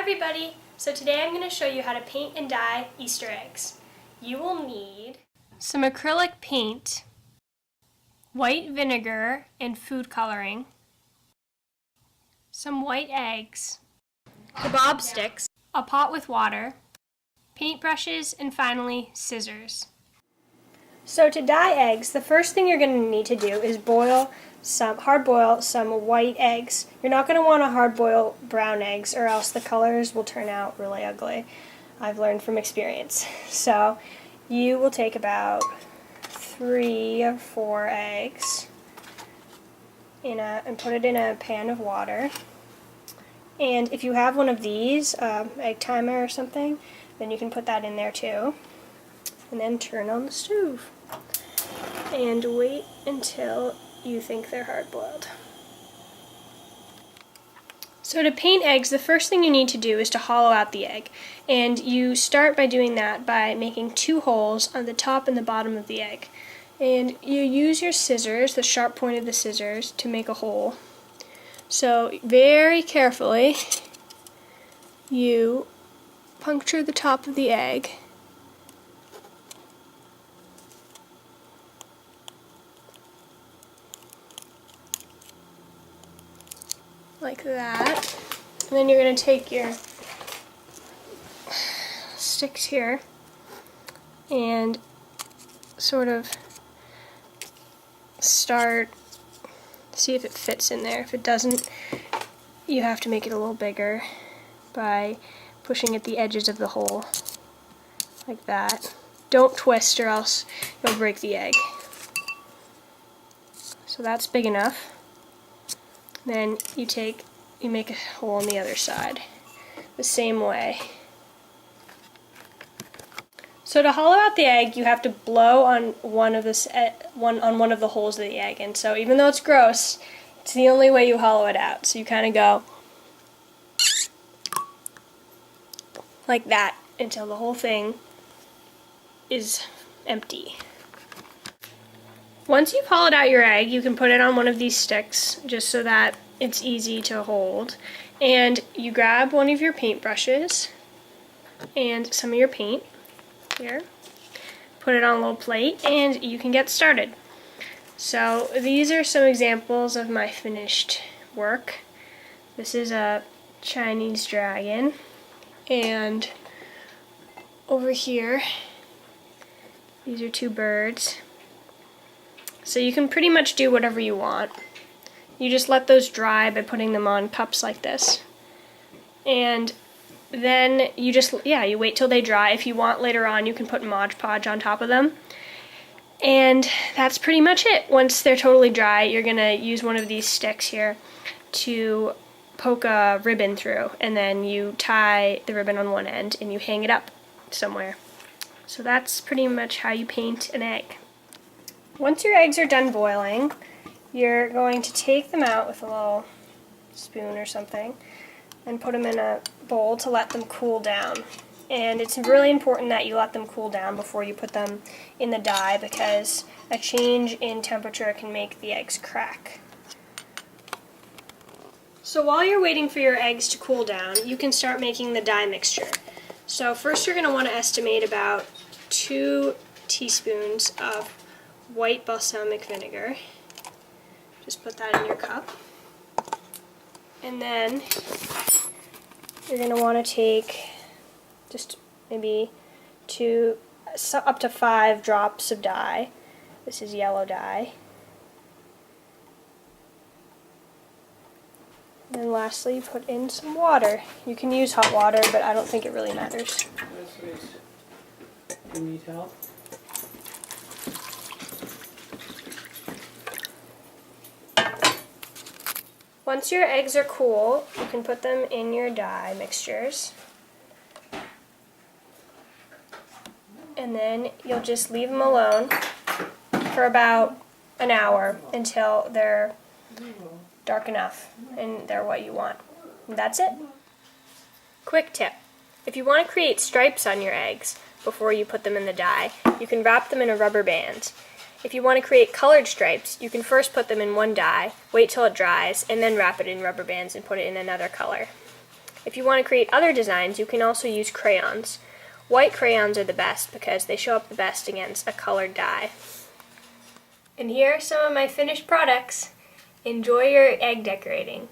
everybody! So today I'm going to show you how to paint and dye Easter eggs. You will need some acrylic paint, white vinegar and food coloring, some white eggs, kebab sticks, a pot with water, paintbrushes, and finally scissors. So to dye eggs, the first thing you're going to need to do is hard boil some white eggs. You're not going to want to hard boil brown eggs or else the colors will turn out really ugly. I've learned from experience. So you will take about 3 or 4 eggs and put it in a pan of water. And if you have one of these, egg timer or something, then you can put that in there too. And then turn on the stove and wait until you think they're hard-boiled. So to paint eggs, the first thing you need to do is to hollow out the egg. And you start by doing that by making 2 holes on the top and the bottom of the egg. And you use your scissors, the sharp point of the scissors, to make a hole. So very carefully, you puncture the top of the egg. Like that. And then you're going to take your sticks here and sort of see if it fits in there. If it doesn't, you have to make it a little bigger by pushing at the edges of the hole, like that. Don't twist or else you'll break the egg. So that's big enough. Then you make a hole on the other side, the same way. So to hollow out the egg, you have to blow on one of the holes of the egg, and so even though it's gross, it's the only way you hollow it out. So you kind of go like that until the whole thing is empty. Once you've hollowed out your egg, you can put it on one of these sticks just so that it's easy to hold. And you grab one of your paintbrushes and some of your paint here, put it on a little plate, and you can get started. So these are some examples of my finished work. This is a Chinese dragon, and over here these are 2 birds. So you can pretty much do whatever you want. You just let those dry by putting them on cups like this. And then you wait till they dry. If you want later on, you can put Mod Podge on top of them. And that's pretty much it. Once they're totally dry, you're going to use one of these sticks here to poke a ribbon through. And then you tie the ribbon on one end and you hang it up somewhere. So that's pretty much how you paint an egg. Once your eggs are done boiling, you're going to take them out with a little spoon or something and put them in a bowl to let them cool down. And it's really important that you let them cool down before you put them in the dye, because a change in temperature can make the eggs crack. So while you're waiting for your eggs to cool down, you can start making the dye mixture. So first you're going to want to estimate about 2 teaspoons of white balsamic vinegar. Just put that in your cup. And then you're going to want to take just maybe up to 5 drops of dye. This is yellow dye. And then lastly, put in some water. You can use hot water, but I don't think it really matters. Do you need help? Once your eggs are cool, you can put them in your dye mixtures. And then you'll just leave them alone for about an hour until they're dark enough and they're what you want. And that's it. Quick tip. If you want to create stripes on your eggs before you put them in the dye, you can wrap them in a rubber band. If you want to create colored stripes, you can first put them in one dye, wait till it dries, and then wrap it in rubber bands and put it in another color. If you want to create other designs, you can also use crayons. White crayons are the best because they show up the best against a colored dye. And here are some of my finished products. Enjoy your egg decorating.